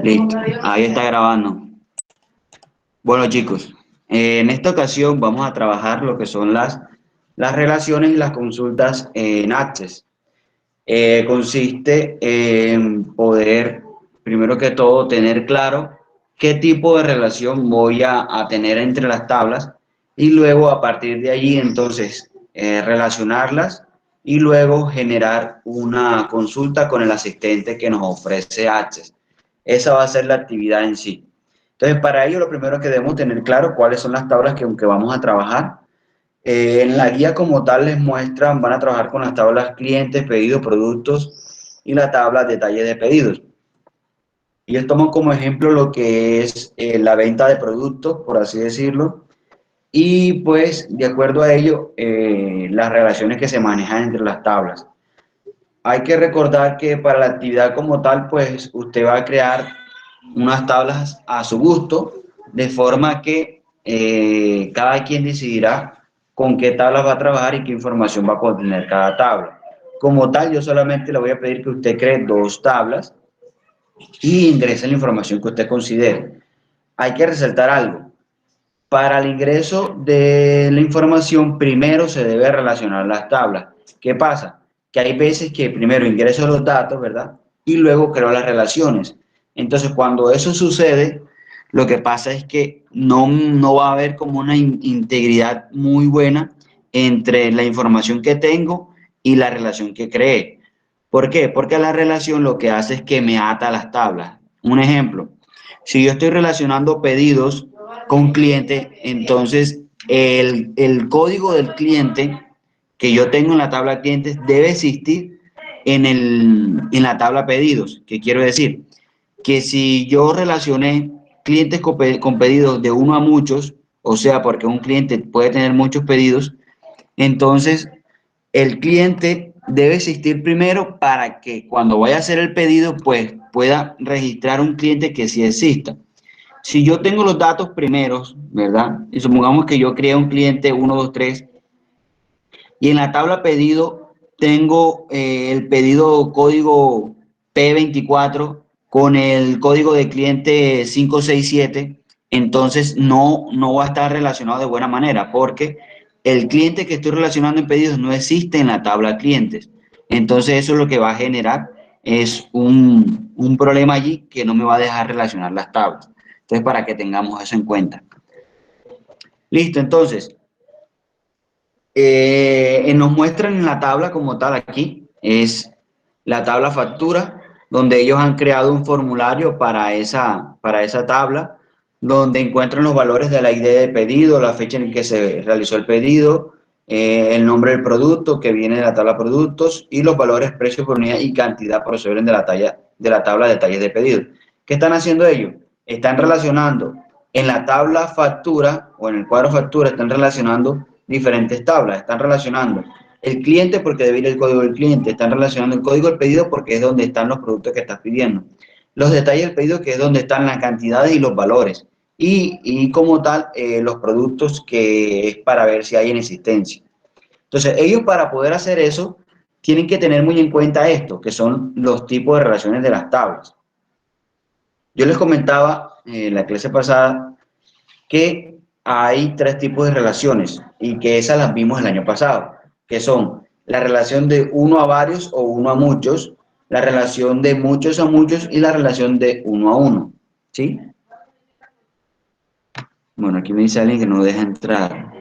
Listo, ahí está grabando. Bueno, chicos, en esta ocasión vamos a trabajar lo que son las relaciones y las consultas en Access. Consiste en poder, primero que todo, tener claro qué tipo de relación voy a tener entre las tablas y luego a partir de allí entonces relacionarlas y luego generar una consulta con el asistente que nos ofrece Access. Esa va a ser la actividad en sí. Entonces, para ello lo primero que debemos tener claro cuáles son las tablas que vamos a trabajar. En la guía como tal les muestran, van a trabajar con las tablas clientes, pedidos, productos y la tabla detalles de pedidos. Y les tomo como ejemplo lo que es la venta de productos, por así decirlo, y pues de acuerdo a ello, las relaciones que se manejan entre las tablas. Hay que recordar que para la actividad como tal, pues usted va a crear unas tablas a su gusto, de forma que cada quien decidirá con qué tablas va a trabajar y qué información va a contener cada tabla. Como tal, yo solamente le voy a pedir que usted cree 2 tablas y ingrese la información que usted considere. Hay que resaltar algo. Para el ingreso de la información, primero se debe relacionar las tablas. ¿Qué pasa? Que hay veces que primero ingreso los datos, ¿verdad? Y luego creo las relaciones. Entonces, cuando eso sucede, lo que pasa es que no va a haber como una integridad muy buena entre la información que tengo y la relación que creé. ¿Por qué? Porque la relación lo que hace es que me ata a las tablas. Un ejemplo, si yo estoy relacionando pedidos con cliente, entonces el código del cliente que yo tengo en la tabla clientes debe existir en la tabla pedidos. ¿Qué quiero decir? Que si yo relacioné clientes con pedidos de uno a muchos, o sea, porque un cliente puede tener muchos pedidos, entonces el cliente debe existir primero para que cuando vaya a hacer el pedido, pues pueda registrar un cliente que sí exista. Si yo tengo los datos primeros, ¿verdad? Y supongamos que yo creé un cliente 1, 2, 3 y en la tabla pedido tengo el pedido código P24 con el código de cliente 567, entonces no va a estar relacionado de buena manera porque el cliente que estoy relacionando en pedidos no existe en la tabla clientes. Entonces eso es lo que va a generar es un problema allí que no me va a dejar relacionar las tablas. Entonces, para que tengamos eso en cuenta. Listo, entonces, nos muestran en la tabla como tal aquí, es la tabla factura, donde ellos han creado un formulario para esa tabla, donde encuentran los valores de la ID de pedido, la fecha en que se realizó el pedido, el nombre del producto que viene de la tabla productos y los valores precio por unidad y cantidad proceden de la tabla de detalles de pedido. ¿Qué están haciendo ellos? Están relacionando en la tabla factura o en el cuadro factura, están relacionando diferentes tablas, están relacionando el cliente porque debe ir el código del cliente, están relacionando el código del pedido porque es donde están los productos que estás pidiendo, los detalles del pedido que es donde están las cantidades y los valores y como tal los productos que es para ver si hay en existencia. Entonces ellos para poder hacer eso tienen que tener muy en cuenta esto, que son los tipos de relaciones de las tablas. Yo les comentaba en la clase pasada que hay 3 tipos de relaciones y que esas las vimos el año pasado, que son la relación de uno a varios o uno a muchos, la relación de muchos a muchos y la relación de uno a uno, ¿sí? Bueno, aquí me dice alguien que no deja entrar.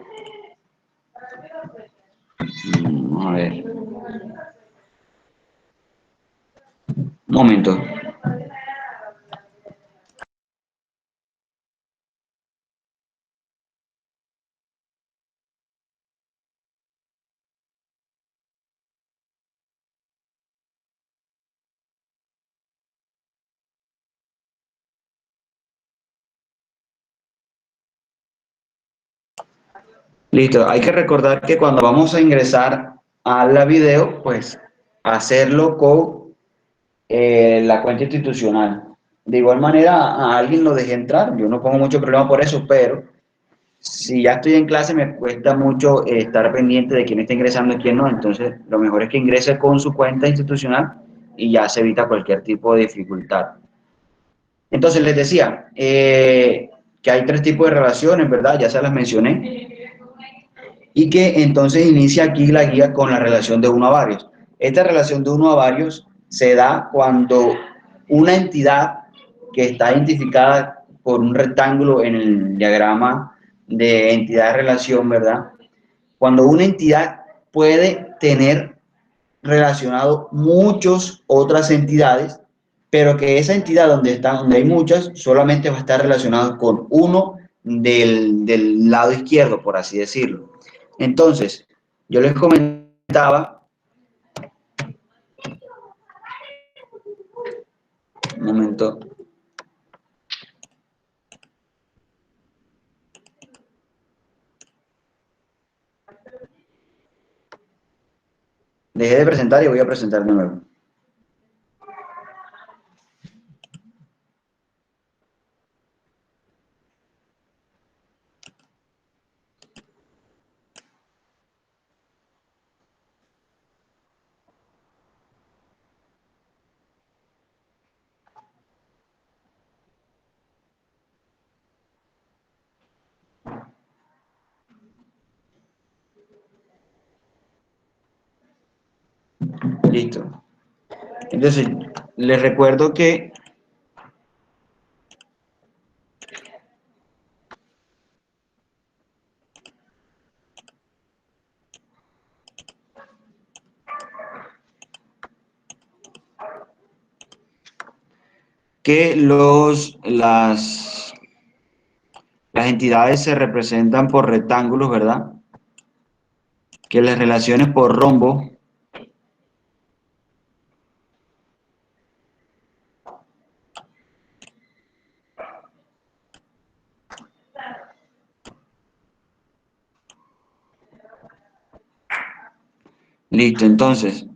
Vamos a ver. Un momento. Listo, hay que recordar que cuando vamos a ingresar a la video, pues hacerlo con la cuenta institucional. De igual manera, a alguien lo dejé entrar, yo no pongo mucho problema por eso, pero si ya estoy en clase me cuesta mucho estar pendiente de quién está ingresando y quién no, entonces lo mejor es que ingrese con su cuenta institucional y ya se evita cualquier tipo de dificultad. Entonces les decía que hay tres tipos de relaciones, ¿verdad? Ya se las mencioné. Y que entonces inicia aquí la guía con la relación de uno a varios. Esta relación de uno a varios se da cuando una entidad que está identificada por un rectángulo en el diagrama de entidad-relación, ¿verdad? Cuando una entidad puede tener relacionado muchas otras entidades, pero que esa entidad donde hay muchas, solamente va a estar relacionada con uno del lado izquierdo, por así decirlo. Entonces, yo les comentaba, un momento, dejé de presentar y voy a presentar de nuevo. Listo. Entonces, les recuerdo que las entidades se representan por rectángulos, ¿verdad? Que las relaciones por rombo listo, entonces,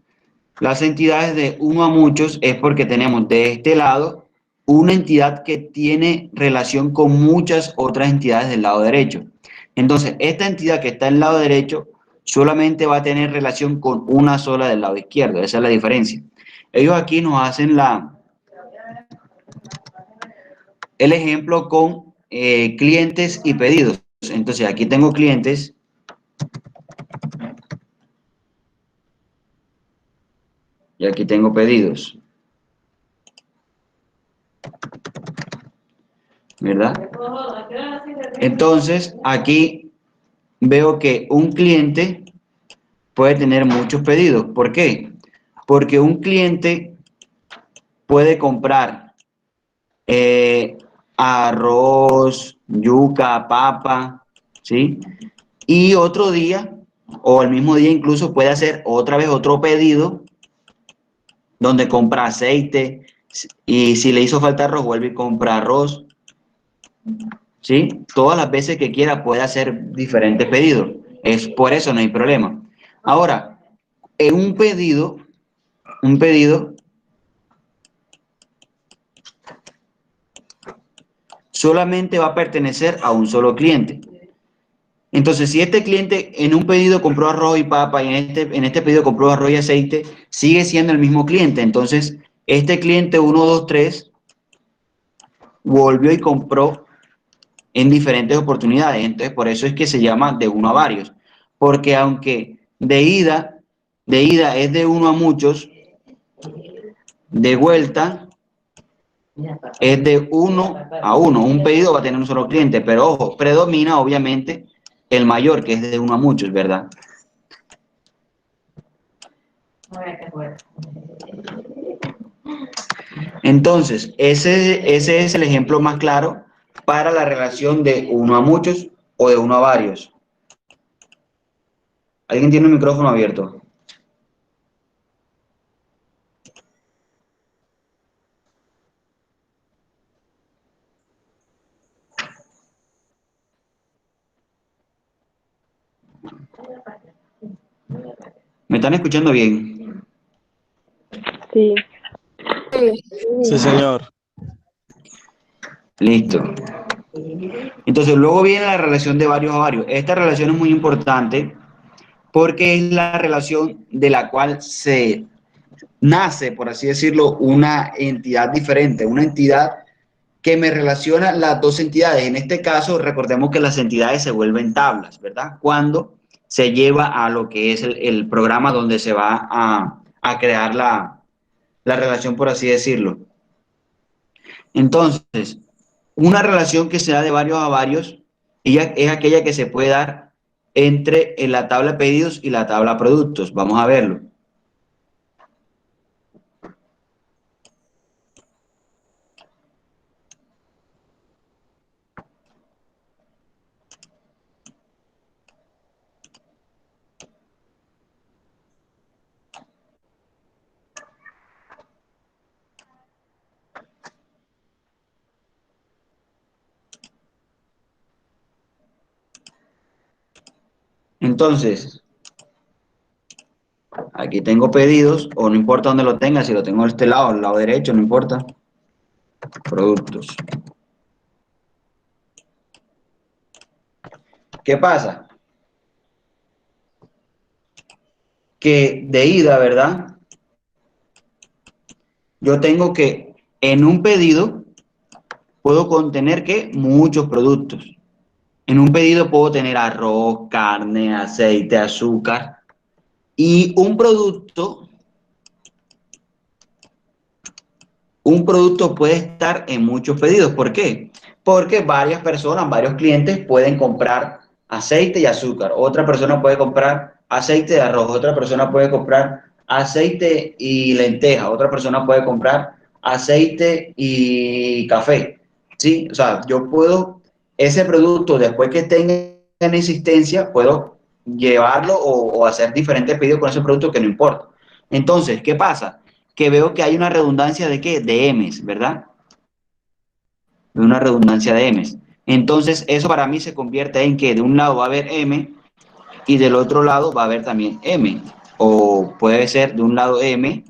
las entidades de uno a muchos es porque tenemos de este lado una entidad que tiene relación con muchas otras entidades del lado derecho. Entonces, esta entidad que está en el lado derecho solamente va a tener relación con una sola del lado izquierdo. Esa es la diferencia. Ellos aquí nos hacen el ejemplo con clientes y pedidos. Entonces, aquí tengo clientes y aquí tengo pedidos, ¿verdad? Entonces, aquí veo que un cliente puede tener muchos pedidos. ¿Por qué? Porque un cliente puede comprar eh, arroz, yuca, papa, ¿sí? Y otro día, o el mismo día incluso, puede hacer otra vez otro pedido donde compra aceite y si le hizo falta arroz, vuelve y compra arroz, ¿sí? Todas las veces que quiera puede hacer diferentes pedidos. Es por eso no hay problema. Ahora, en un pedido solamente va a pertenecer a un solo cliente. Entonces, si este cliente en un pedido compró arroz y papa y en este pedido compró arroz y aceite, sigue siendo el mismo cliente. Entonces, este cliente 1, 2, 3 volvió y compró en diferentes oportunidades. Entonces, por eso es que se llama de uno a varios. Porque aunque de ida es de uno a muchos, de vuelta es de uno a uno. Un pedido va a tener un solo cliente, pero ojo, predomina obviamente el mayor, que es de uno a muchos, ¿verdad? Entonces, ese es el ejemplo más claro para la relación de uno a muchos o de uno a varios. ¿Alguien tiene el micrófono abierto? ¿Me están escuchando bien? Sí. Sí, señor. Listo. Entonces, luego viene la relación de varios a varios. Esta relación es muy importante porque es la relación de la cual nace, por así decirlo, una entidad diferente, una entidad que me relaciona las dos entidades. En este caso, recordemos que las entidades se vuelven tablas, ¿verdad? Cuando se lleva a lo que es el programa donde se va a crear la relación, por así decirlo. Entonces, una relación que se da de varios a varios ella es aquella que se puede dar entre la tabla pedidos y la tabla productos. Vamos a verlo. Entonces, aquí tengo pedidos, o no importa dónde lo tenga, si lo tengo de este lado, al lado derecho, no importa. Productos. ¿Qué pasa? Que de ida, ¿verdad? Yo tengo que en un pedido puedo contener que muchos productos. En un pedido puedo tener arroz, carne, aceite, azúcar. Y un producto puede estar en muchos pedidos. ¿Por qué? Porque varias personas, varios clientes pueden comprar aceite y azúcar. Otra persona puede comprar aceite de arroz. Otra persona puede comprar aceite y lenteja. Otra persona puede comprar aceite y café. ¿Sí? O sea, yo puedo, ese producto, después que tenga en existencia, puedo llevarlo o hacer diferentes pedidos con ese producto que no importa. Entonces, ¿qué pasa? Que veo que hay una redundancia de ¿qué? De M's, ¿verdad? De una redundancia de M's. Entonces, eso para mí se convierte en que de un lado va a haber M y del otro lado va a haber también M. O puede ser de un lado M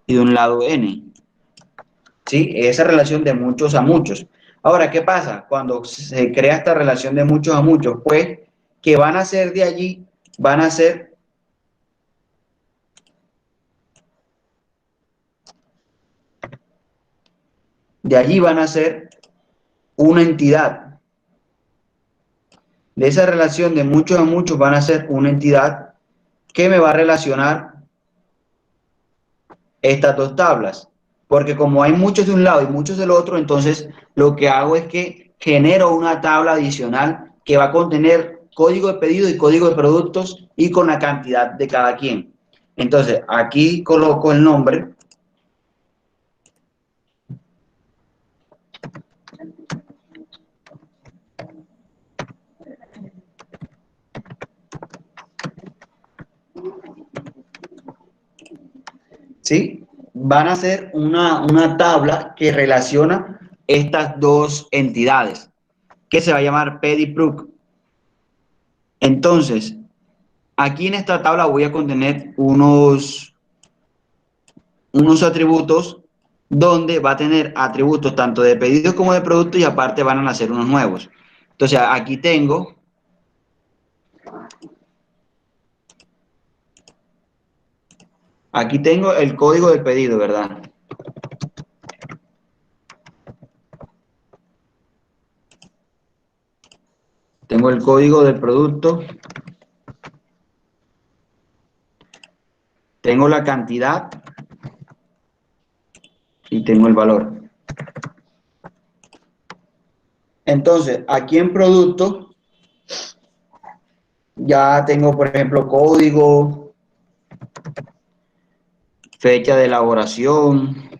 y de un lado N. ¿Sí? Esa relación de muchos a muchos. Ahora, ¿qué pasa? Cuando se crea esta relación de muchos a muchos, pues, que van a ser de allí, van a ser de allí van a ser una entidad. De esa relación de muchos a muchos van a ser una entidad que me va a relacionar estas dos tablas. Porque como hay muchos de un lado y muchos del otro, entonces lo que hago es que genero una tabla adicional que va a contener código de pedido y código de productos y con la cantidad de cada quien. Entonces aquí coloco el nombre. ¿Sí? Van a ser una tabla que relaciona estas dos entidades, que se va a llamar PediProc. Entonces, aquí en esta tabla voy a contener unos atributos donde va a tener atributos tanto de pedidos como de productos y aparte van a nacer unos nuevos. Entonces, aquí tengo el código del pedido, ¿verdad? Tengo el código del producto. Tengo la cantidad y tengo el valor. Entonces, aquí en producto ya tengo, por ejemplo, código, fecha de elaboración,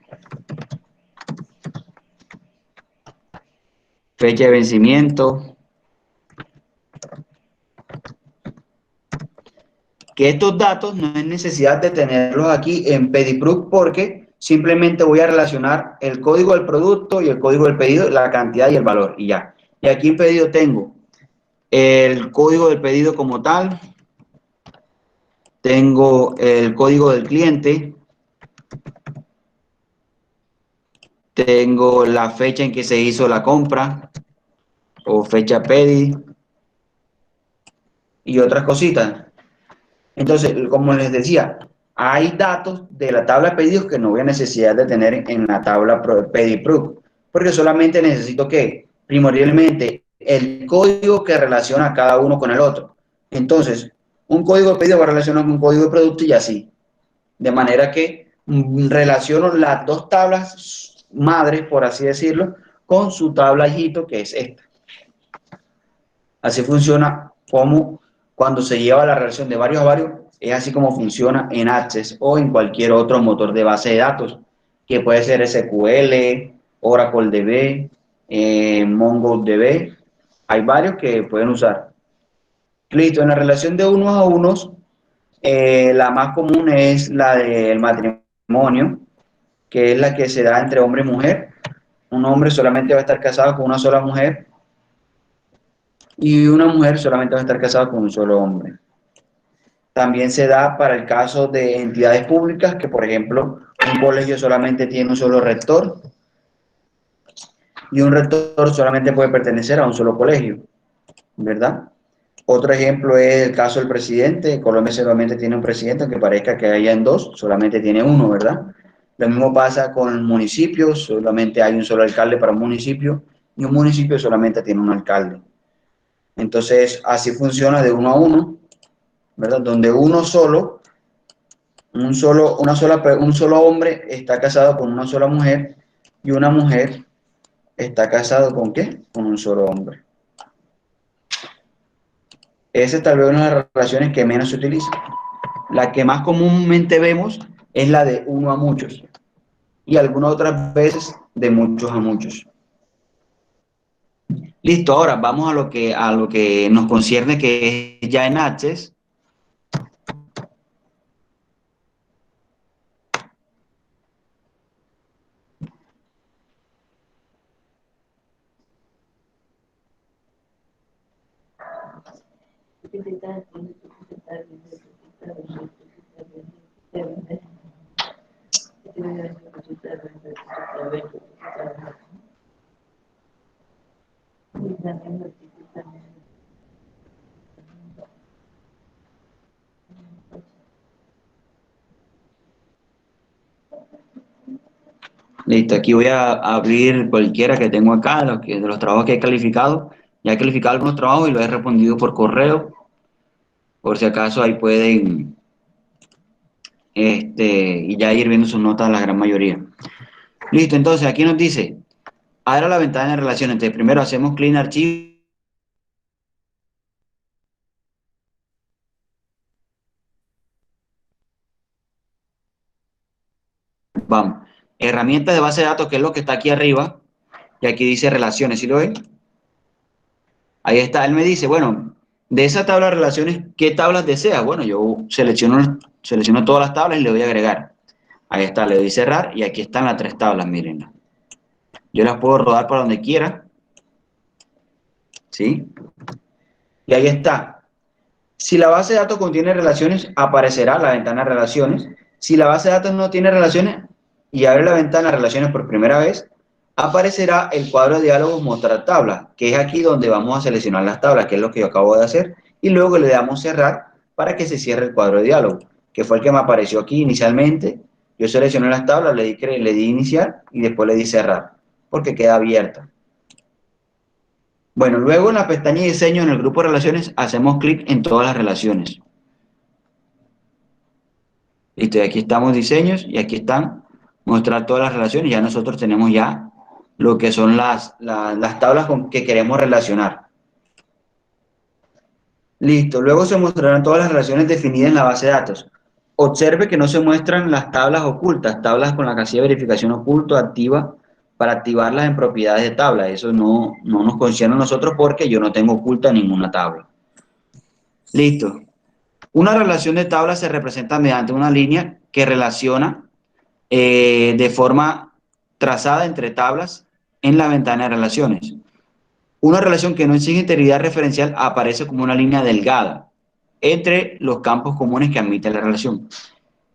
fecha de vencimiento. Que estos datos no es necesidad de tenerlos aquí en PediProc porque simplemente voy a relacionar el código del producto y el código del pedido, la cantidad y el valor y ya. Y aquí en pedido tengo el código del pedido como tal, tengo el código del cliente, tengo la fecha en que se hizo la compra o fecha pedi y otras cositas. Entonces, como les decía, hay datos de la tabla de pedidos que no voy a necesidad de tener en la tabla PediProof, porque solamente necesito que, primordialmente, el código que relaciona a cada uno con el otro. Entonces, un código de pedido va a relacionar con un código de producto y así. De manera que relaciono las dos tablas madres, por así decirlo, con su tabla hijito, que es esta. Así funciona como cuando se lleva la relación de varios a varios, es así como funciona en Access o en cualquier otro motor de base de datos, que puede ser SQL, Oracle DB, MongoDB, hay varios que pueden usar. Listo, en la relación de unos a unos, la más común es la del matrimonio, que es la que se da entre hombre y mujer. Un hombre solamente va a estar casado con una sola mujer y una mujer solamente va a estar casada con un solo hombre. También se da para el caso de entidades públicas, que por ejemplo, un colegio solamente tiene un solo rector y un rector solamente puede pertenecer a un solo colegio, ¿verdad? Otro ejemplo es el caso del presidente. Colombia solamente tiene un presidente, aunque parezca que hayan dos, solamente tiene uno, ¿verdad? Lo mismo pasa con municipios, solamente hay un solo alcalde para un municipio y un municipio solamente tiene un alcalde. Entonces, así funciona de uno a uno, ¿verdad? Donde un solo hombre está casado con una sola mujer y una mujer está casado ¿con qué? Con un solo hombre. Esa es tal vez una de las relaciones que menos se utiliza. La que más comúnmente vemos es la de uno a muchos y algunas otras veces de muchos a muchos. Listo, ahora vamos a lo que nos concierne, que es ya en Access. Listo, aquí voy a abrir cualquiera que tengo acá, de los trabajos que he calificado. Ya he calificado algunos trabajos y los he respondido por correo, por si acaso ahí pueden y ya ir viendo sus notas la gran mayoría. Listo, entonces aquí nos dice, abra la ventana de relaciones. Entonces primero hacemos clean archivo. Vamos. Herramienta de base de datos, que es lo que está aquí arriba. Y aquí dice relaciones, ¿sí lo ven? Ahí está, él me dice, bueno, de esa tabla de relaciones, ¿qué tablas desea? Bueno, yo selecciono todas las tablas y le doy a agregar. Ahí está, le doy cerrar y aquí están las tres tablas, miren. Yo las puedo rodar para donde quiera. ¿Sí? Y ahí está. Si la base de datos contiene relaciones, aparecerá la ventana de relaciones. Si la base de datos no tiene relaciones y abre la ventana de relaciones por primera vez, aparecerá el cuadro de diálogo mostrar tabla, que es aquí donde vamos a seleccionar las tablas, que es lo que yo acabo de hacer, y luego le damos cerrar para que se cierre el cuadro de diálogo, que fue el que me apareció aquí inicialmente. Yo seleccioné las tablas, le di iniciar y después le di cerrar, porque queda abierta. Bueno, luego en la pestaña de diseño, en el grupo de relaciones, hacemos clic en todas las relaciones. Listo, y aquí estamos diseños y aquí están mostrar todas las relaciones. Ya nosotros tenemos ya lo que son las tablas con que queremos relacionar. Listo, luego se mostrarán todas las relaciones definidas en la base de datos. Observe que no se muestran las tablas ocultas, tablas con la casilla de verificación oculto activa para activarlas en propiedades de tabla. Eso no nos concierne a nosotros porque yo no tengo oculta ninguna tabla. Listo. Una relación de tablas se representa mediante una línea que relaciona de forma trazada entre tablas en la ventana de relaciones. Una relación que no exige integridad referencial aparece como una línea delgada entre los campos comunes que admite la relación.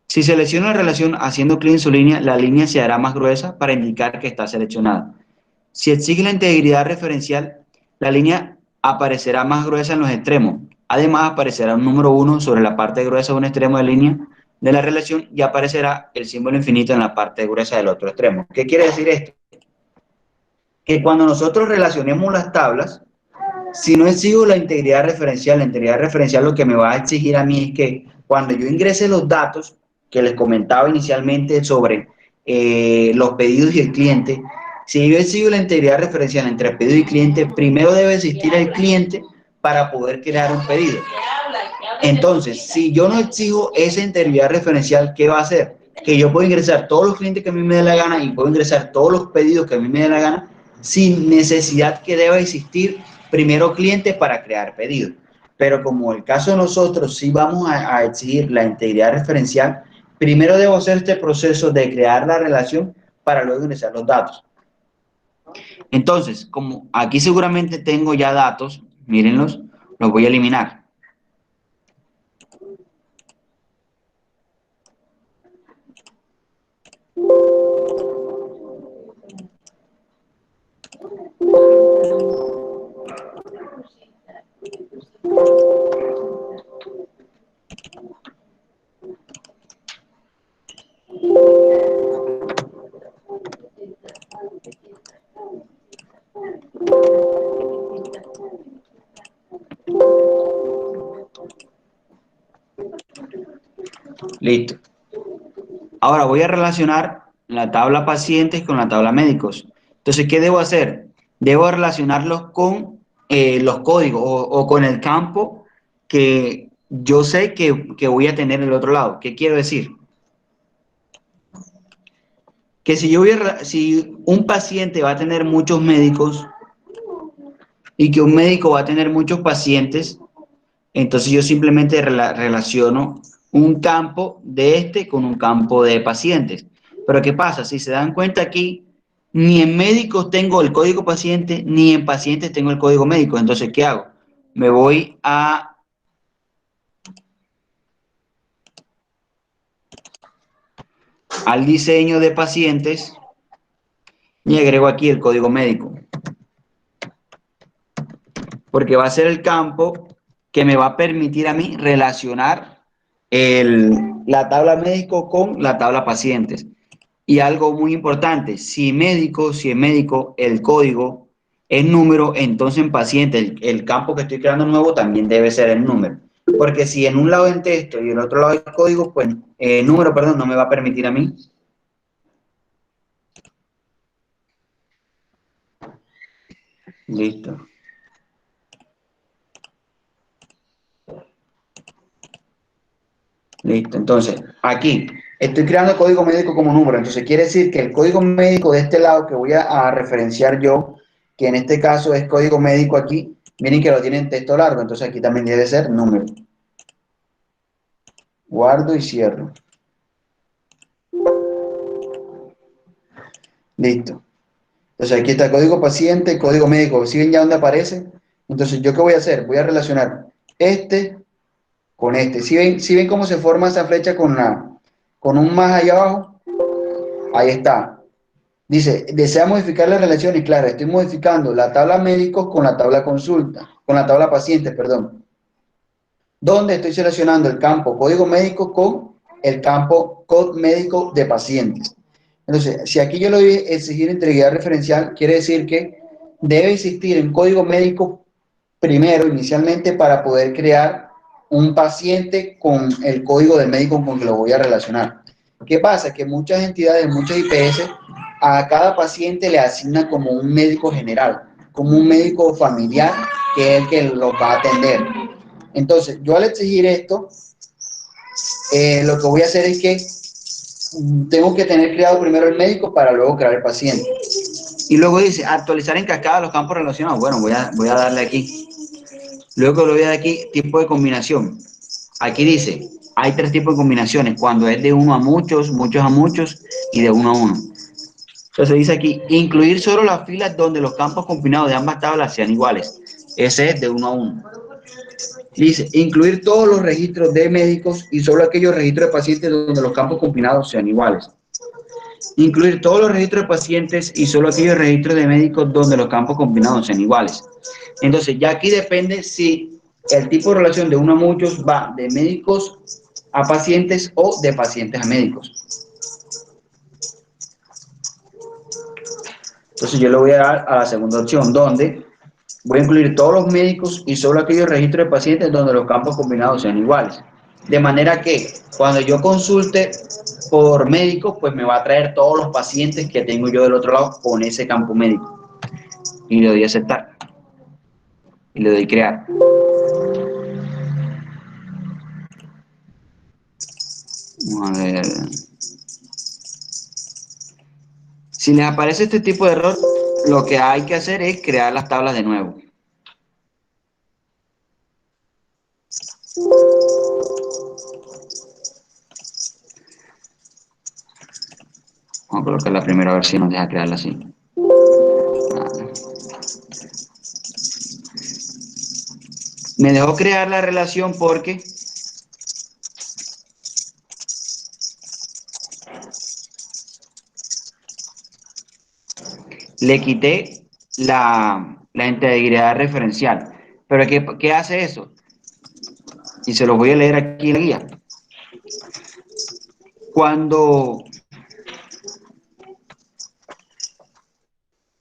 Si selecciona la relación haciendo clic en su línea, la línea se hará más gruesa para indicar que está seleccionada. Si exige la integridad referencial, la línea aparecerá más gruesa en los extremos. Además, aparecerá un número 1 sobre la parte gruesa de un extremo de línea de la relación y aparecerá el símbolo infinito en la parte gruesa del otro extremo. ¿Qué quiere decir esto? Que cuando nosotros relacionemos las tablas, si no exijo la integridad referencial lo que me va a exigir a mí es que cuando yo ingrese los datos que les comentaba inicialmente sobre los pedidos y el cliente, si yo exijo la integridad referencial entre pedido y cliente, primero debe existir el cliente para poder crear un pedido. Entonces, si yo no exijo esa integridad referencial, ¿qué va a hacer? Que yo puedo ingresar todos los clientes que a mí me dé la gana y puedo ingresar todos los pedidos que a mí me dé la gana sin necesidad que deba existir primero cliente para crear pedidos. Pero como el caso de nosotros, sí vamos a exigir la integridad referencial, primero debo hacer este proceso de crear la relación para luego ingresar los datos. Entonces, como aquí seguramente tengo ya datos, mírenlos, los voy a eliminar. Listo. Ahora voy a relacionar la tabla pacientes con la tabla médicos. Entonces, ¿qué debo hacer? Debo relacionarlos con los códigos o con el campo que yo sé que voy a tener en el otro lado. ¿Qué quiero decir? Que si un paciente va a tener muchos médicos y que un médico va a tener muchos pacientes, entonces yo simplemente relaciono un campo de este con un campo de pacientes. Pero ¿qué pasa? Si se dan cuenta aquí, ni en médicos tengo el código paciente, ni en pacientes tengo el código médico. Entonces, ¿qué hago? Me voy al diseño de pacientes y agrego aquí el código médico. Porque va a ser el campo que me va a permitir a mí relacionar la tabla médico con la tabla pacientes. Y algo muy importante, si en médico el código es número, entonces en paciente el campo que estoy creando nuevo también debe ser el número. Porque si en un lado hay texto y en el otro lado hay código, pues número, perdón, no me va a permitir a mí. Listo. Listo, entonces aquí estoy creando código médico como número, entonces quiere decir que el código médico de este lado que voy a referenciar yo, que en este caso es código médico aquí, miren que lo tiene en texto largo, entonces aquí también debe ser número. Guardo y cierro. Listo. Entonces aquí está el código paciente, el código médico, ¿sí ven ya dónde aparece? Entonces, ¿yo qué voy a hacer? Voy a relacionar este con este. ¿Sí ven cómo se forma esa flecha con un más allá abajo? Ahí está. Dice, desea modificar las relaciones. Claro, estoy modificando la tabla médicos con la tabla consulta, con la tabla pacientes, perdón. Donde estoy seleccionando el campo código médico con el campo código médico de pacientes. Entonces, si aquí yo le doy exigir integridad referencial, quiere decir que debe existir un código médico primero, inicialmente, para poder crear un paciente con el código del médico con que lo voy a relacionar. ¿Qué pasa? Que muchas entidades, muchas IPS, a cada paciente le asignan como un médico general, como un médico familiar, que es el que los va a atender. Entonces, yo al exigir esto, lo que voy a hacer es que tengo que tener creado primero el médico para luego crear el paciente. Y luego dice, actualizar en cascada los campos relacionados. Bueno, voy a darle aquí. Luego le voy a dar aquí, tipo de combinación. Aquí dice, hay 3 tipos de combinaciones, cuando es de uno a muchos, muchos a muchos y de uno a uno. Entonces dice aquí, incluir solo las filas donde los campos combinados de ambas tablas sean iguales. Ese es de uno a uno. Dice, incluir todos los registros de médicos y solo aquellos registros de pacientes donde los campos combinados sean iguales. Incluir todos los registros de pacientes y solo aquellos registros de médicos donde los campos combinados sean iguales. Entonces, ya aquí depende si el tipo de relación de uno a muchos va de médicos a pacientes o de pacientes a médicos. Entonces yo le voy a dar a la segunda opción, donde voy a incluir todos los médicos y solo aquellos registros de pacientes donde los campos combinados sean iguales. De manera que cuando yo consulte por médico, pues me va a traer todos los pacientes que tengo yo del otro lado con ese campo médico. Y le doy a aceptar. Y le doy crear. Vamos a ver. Si les aparece este tipo de error, lo que hay que hacer es crear las tablas de nuevo. Vamos a colocar la primera a ver si nos deja crearla así. Me dejó crear la relación porque le quité la integridad referencial. Pero ¿qué hace eso? Y se los voy a leer aquí en la guía.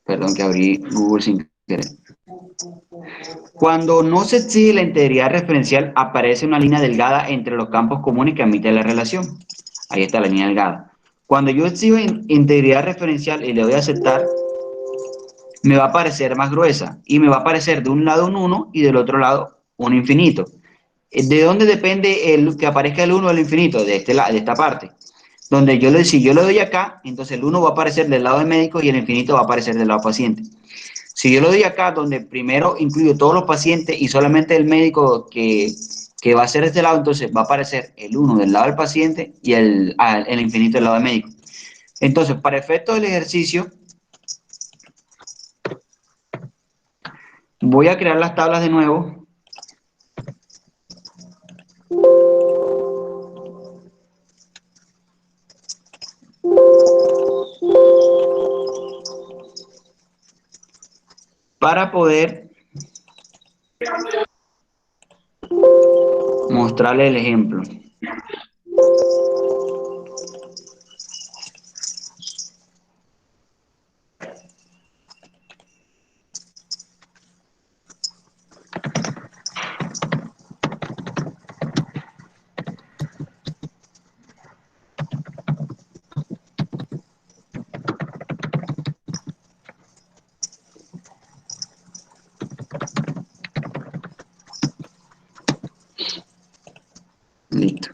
Perdón que abrí Google sin querer. Cuando no se exige la integridad referencial, aparece una línea delgada entre los campos comunes que admite la relación. Ahí está la línea delgada. Cuando yo exijo integridad referencial y le doy a aceptar, me va a aparecer más gruesa y me va a aparecer de un lado un 1 y del otro lado un infinito. ¿De dónde depende que aparezca el 1 o el infinito? De esta parte. Donde si yo le doy acá, entonces el 1 va a aparecer del lado del médico y el infinito va a aparecer del lado paciente. Si yo le doy acá, donde primero incluyo todos los pacientes y solamente el médico que va a ser de este lado, entonces va a aparecer el 1 del lado del paciente y el infinito del lado del médico. Entonces, para efecto del ejercicio, voy a crear las tablas de nuevo. Para poder mostrarle el ejemplo. Listo.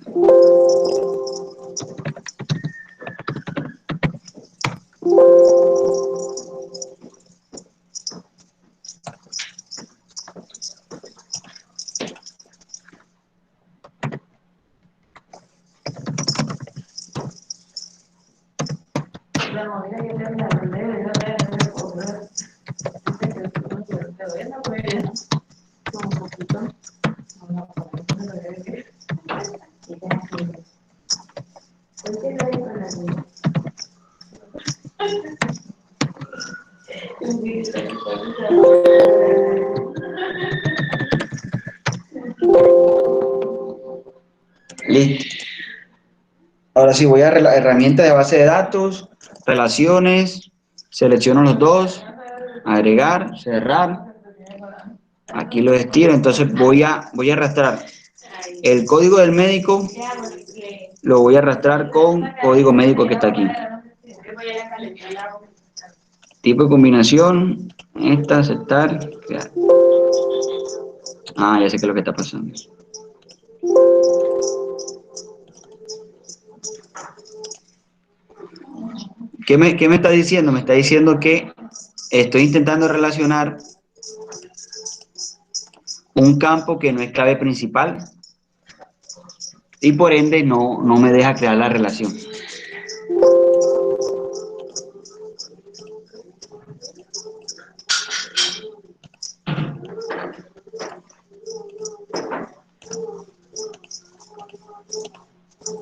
Listo. Ahora sí, voy a la herramienta de base de datos, relaciones, selecciono los dos, agregar, cerrar. Aquí lo estiro, entonces voy a arrastrar el código del médico, lo voy a arrastrar con código médico que está aquí. Tipo de combinación, aceptar, crear. Ah, ya sé qué es lo que está pasando. ¿Qué me está diciendo? Me está diciendo que estoy intentando relacionar un campo que no es clave principal y por ende no me deja crear la relación.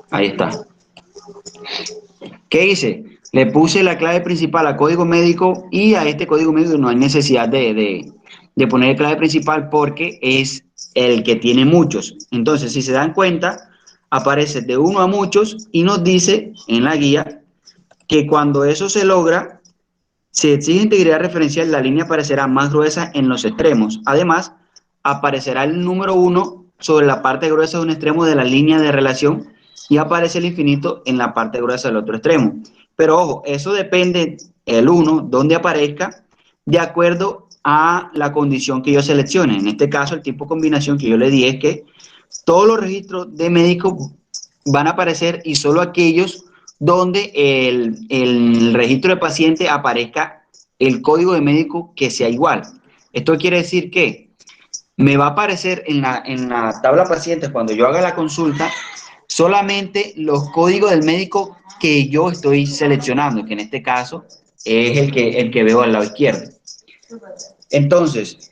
Ahí está. ¿Qué hice? Le puse la clave principal a código médico y a este código médico no hay necesidad de poner clave principal porque es el que tiene muchos. Entonces, si se dan cuenta, aparece de uno a muchos y nos dice en la guía que cuando eso se logra, si exige integridad referencial, la línea aparecerá más gruesa en los extremos. Además, aparecerá el número 1 sobre la parte gruesa de un extremo de la línea de relación y aparece el infinito en la parte gruesa del otro extremo. Pero ojo, eso depende, el 1, donde aparezca, de acuerdo a la condición que yo seleccione. En este caso, el tipo de combinación que yo le di es que todos los registros de médico van a aparecer y solo aquellos donde el registro de paciente aparezca el código de médico que sea igual. Esto quiere decir que me va a aparecer en la tabla pacientes cuando yo haga la consulta solamente los códigos del médico que yo estoy seleccionando, que en este caso es el que veo al lado izquierdo. Entonces,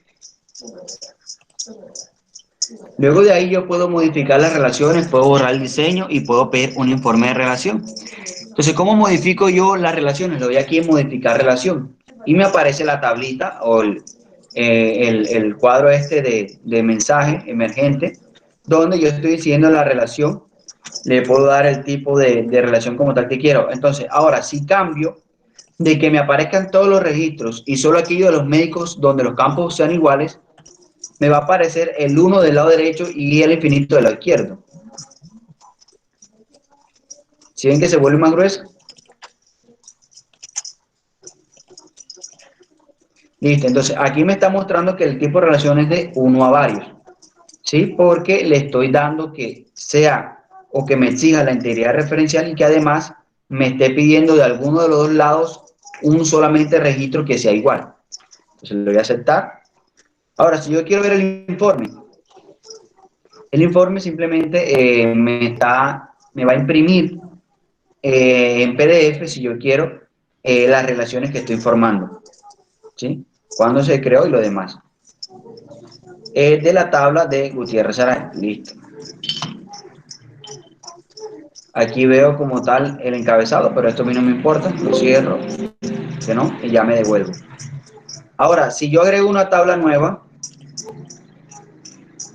luego de ahí yo puedo modificar las relaciones, puedo borrar el diseño y puedo pedir un informe de relación. Entonces, ¿cómo modifico yo las relaciones? Le doy aquí en modificar relación y me aparece la tablita o el cuadro este de mensaje emergente donde yo estoy diciendo la relación, le puedo dar el tipo de relación como tal que quiero. Entonces, ahora si cambio de que me aparezcan todos los registros y solo aquellos de los médicos donde los campos sean iguales, me va a aparecer el 1 del lado derecho y el infinito del lado izquierdo. ¿Sí ven que se vuelve más grueso? Listo, entonces aquí me está mostrando que el tipo de relación es de 1 a varios, ¿sí? Porque le estoy dando que sea o que me exija la integridad referencial y que además me esté pidiendo de alguno de los dos lados un solamente registro que sea igual. Entonces le voy a aceptar. Ahora, si yo quiero ver el informe simplemente me va a imprimir en PDF si yo quiero las relaciones que estoy formando, ¿sí? Cuándo se creó y lo demás. De la tabla de Gutiérrez Aray. Listo. Aquí veo como tal el encabezado, pero esto a mí no me importa. Lo cierro, que no, y ya me devuelvo. Ahora, si yo agrego una tabla nueva,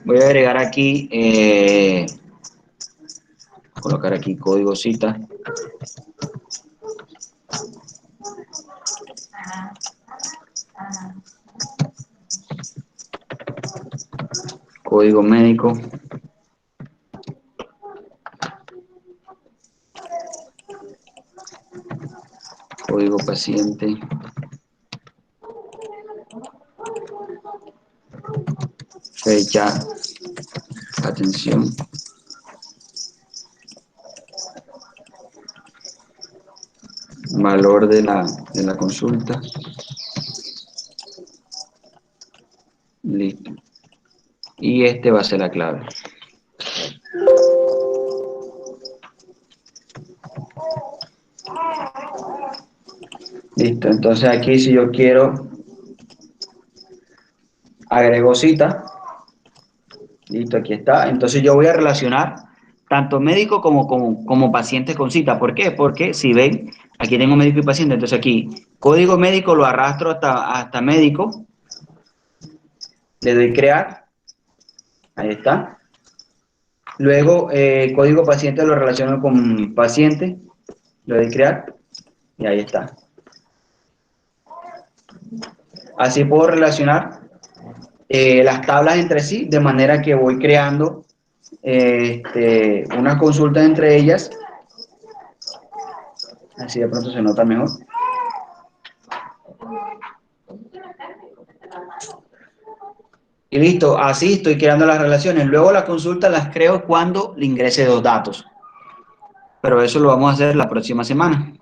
voy a agregar aquí, colocar aquí código cita. Código médico. Código paciente. Fecha. Atención. Valor de la consulta. Listo. Y este va a ser la clave. Listo, entonces aquí si yo quiero, agrego cita. Listo, aquí está. Entonces yo voy a relacionar tanto médico como paciente con cita. ¿Por qué? Porque si ven, aquí tengo médico y paciente. Entonces aquí, código médico lo arrastro hasta médico. Le doy crear. Ahí está. Luego, código paciente lo relaciono con paciente. Le doy crear. Y ahí está. Así puedo relacionar las tablas entre sí, de manera que voy creando unas consultas entre ellas. Así de pronto se nota mejor. Y listo, así estoy creando las relaciones. Luego las consultas las creo cuando le ingrese los datos. Pero eso lo vamos a hacer la próxima semana.